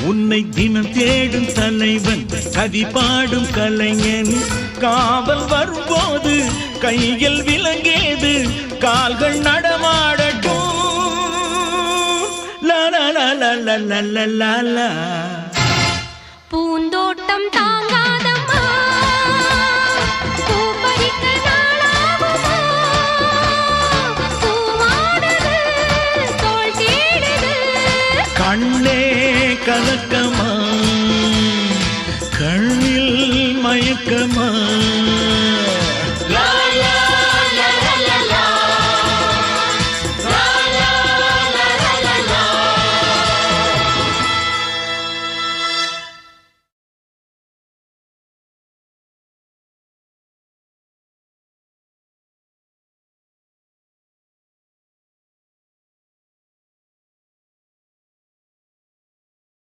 உன்னை தினம் தேடும் தலைவன் கவி பாடும் கலைஞன் காவல் வரும்போது கையில் விலங்கேது கால்கள் நடமாடட்டும் லா பூந்தோட்டம் தாங்காதம்மா பூப்பறிக்க நாளாகுமா பூவானது தோள் தேடுது கண்ணே கலக்கமா கண்ணில் மயக்கமா